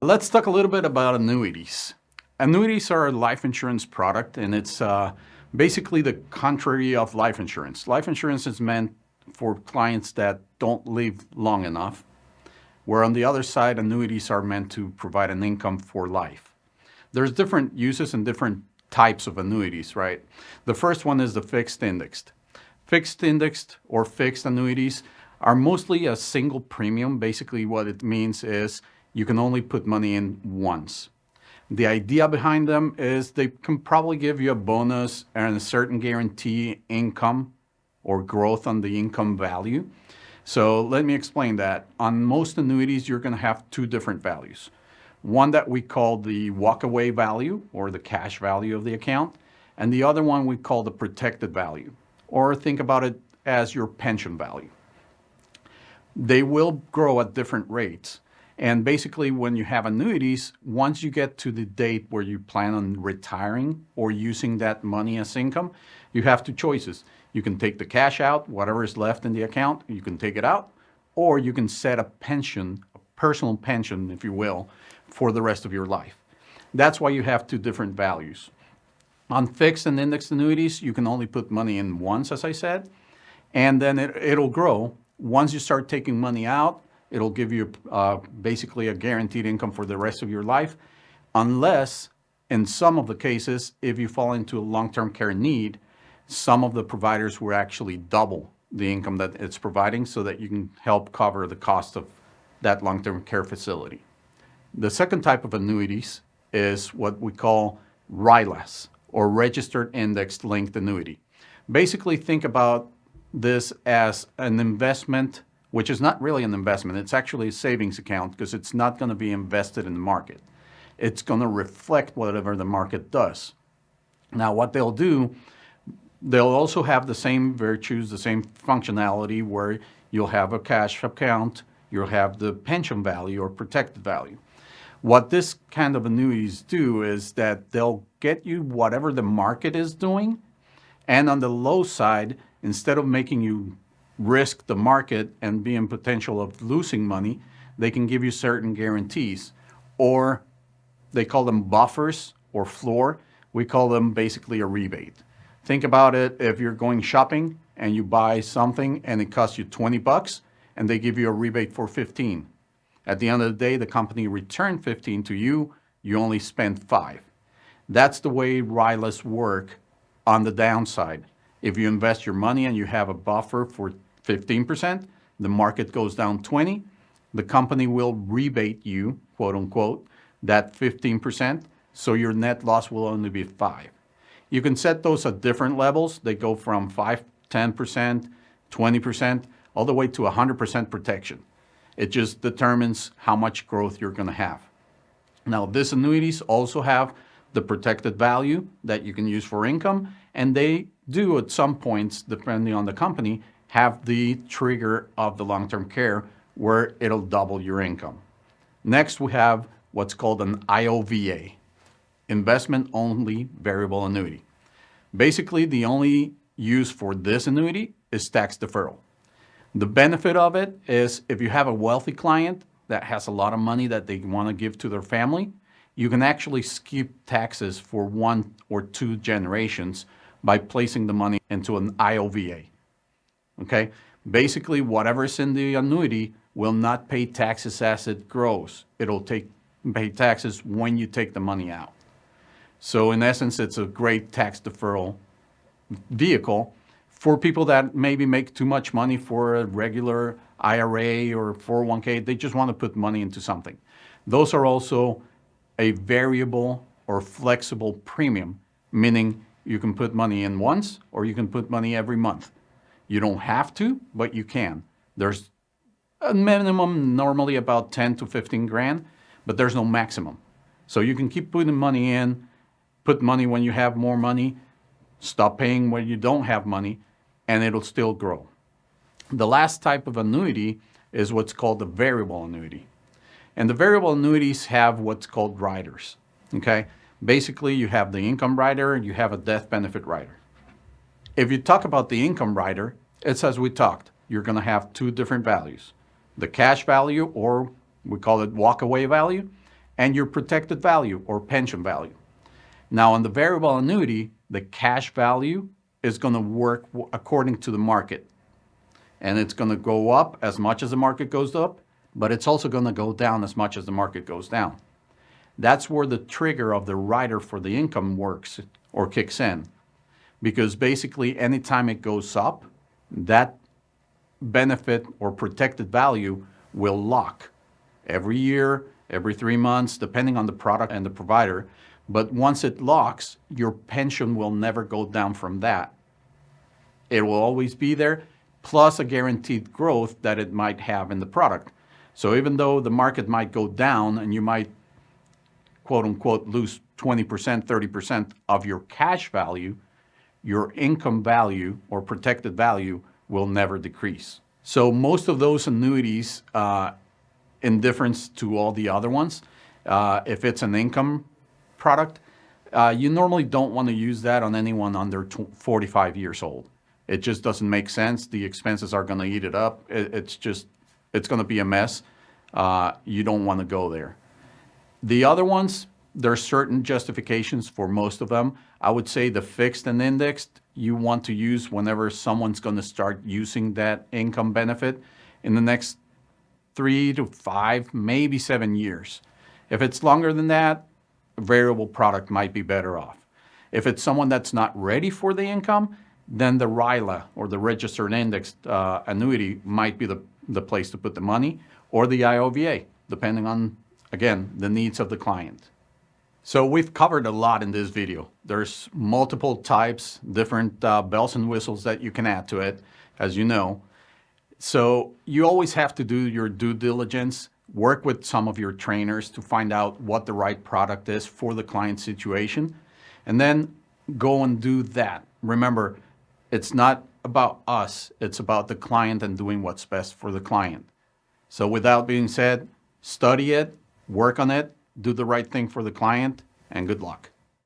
Let's talk a little bit about annuities. Annuities are a life insurance product, and it's basically the contrary of life insurance. Life insurance is meant for clients that don't live long enough, where on the other side, annuities are meant to provide an income for life. There's different uses and different types of annuities, right? The first one is the fixed indexed. Fixed indexed or fixed annuities are mostly a single premium. Basically, what it means is you can only put money in once. The idea behind them is they can probably give you a bonus and a certain guarantee income or growth on the income value. So let me explain that. On most annuities, you're going to have two different values. One that we call the walkaway value or the cash value of the account, and the other one we call the protected value, or think about it as your pension value. They will grow at different rates. And basically, when you have annuities, once you get to the date where you plan on retiring or using that money as income, you have two choices. You can take the cash out, whatever is left in the account, you can take it out, or you can set a pension, a personal pension, if you will, for the rest of your life. That's why you have two different values. On fixed and indexed annuities, you can only put money in once, as I said, and then it'll grow. Once you start taking money out, it'll give you basically a guaranteed income for the rest of your life, unless in some of the cases, if you fall into a long-term care need, some of the providers will actually double the income that it's providing so that you can help cover the cost of that long-term care facility. The second type of annuities is what we call RILAs, or Registered Indexed Linked Annuity. Basically, think about this as an investment, which is not really an investment. It's actually a savings account because it's not going to be invested in the market. It's going to reflect whatever the market does. Now, what they'll do, they'll also have the same virtues, the same functionality where you'll have a cash account, you'll have the pension value or protected value. What this kind of annuities do is that they'll get you whatever the market is doing, and on the low side, instead of making you risk the market and be in potential of losing money, they can give you certain guarantees, or they call them buffers or floor. We call them basically a rebate. Think about it, if you're going shopping and you buy something and it costs you 20 bucks and they give you a rebate for 15. At the end of the day, the company returned 15 to you, you only spent 5. That's the way RILAs work on the downside. If you invest your money and you have a buffer for 15%, the market goes down 20, the company will rebate you, quote unquote, that 15%, so your net loss will only be 5. You can set those at different levels. They go from 5, 10%, 20%, all the way to 100% protection. It just determines how much growth you're going to have. Now, these annuities also have the protected value that you can use for income, and they do at some points, depending on the company, have the trigger of the long-term care where it'll double your income. Next, we have what's called an IOVA, investment only variable annuity. Basically, the only use for this annuity is tax deferral. The benefit of it is if you have a wealthy client that has a lot of money that they want to give to their family, you can actually skip taxes for 1 or 2 generations by placing the money into an IOVA. Okay? Basically, whatever's in the annuity will not pay taxes as it grows. It'll pay taxes when you take the money out. So in essence, it's a great tax deferral vehicle for people that maybe make too much money for a regular IRA or 401k. They just want to put money into something. Those are also a variable or flexible premium, meaning you can put money in once or you can put money every month. You don't have to, but you can. There's a minimum normally about 10 to 15 grand, but there's no maximum. So you can keep putting money in, put money when you have more money, stop paying when you don't have money, and it'll still grow. The last type of annuity is what's called the variable annuity. And the variable annuities have what's called riders, okay? Basically, you have the income rider and you have a death benefit rider. If you talk about the income rider, it's as we talked. You're going to have two different values. The cash value, or we call it walkaway value, and your protected value or pension value. Now, on the variable annuity, the cash value is going to work according to the market. And it's going to go up as much as the market goes up, but it's also going to go down as much as the market goes down. That's where the trigger of the rider for the income works or kicks in. Because basically, anytime it goes up, that benefit or protected value will lock every year, every 3 months, depending on the product and the provider. But once it locks, your pension will never go down from that. It will always be there, plus a guaranteed growth that it might have in the product. So even though the market might go down and you might, quote unquote, lose 20%, 30% of your cash value, your income value or protected value will never decrease. So most of those annuities, in difference to all the other ones, if it's an income product, you normally don't want to use that on anyone under 45 years old. It just doesn't make sense. The expenses are going to eat it up. It's going to be a mess. You don't want to go there. The other ones, there's certain justifications for most of them. I would say the fixed and indexed, you want to use whenever someone's going to start using that income benefit in the next 3 to 5, maybe 7 years. If it's longer than that, a variable product might be better off. If it's someone that's not ready for the income, then the RILA or the registered indexed annuity might be the place to put the money, or the IOVA, depending on, again, the needs of the client. So we've covered a lot in this video. There's multiple types, different bells and whistles that you can add to it, as you know. So you always have to do your due diligence, work with some of your trainers to find out what the right product is for the client situation, and then go and do that. Remember, it's not about us, it's about the client and doing what's best for the client. So with that being said, study it, work on it, do the right thing for the client, and good luck.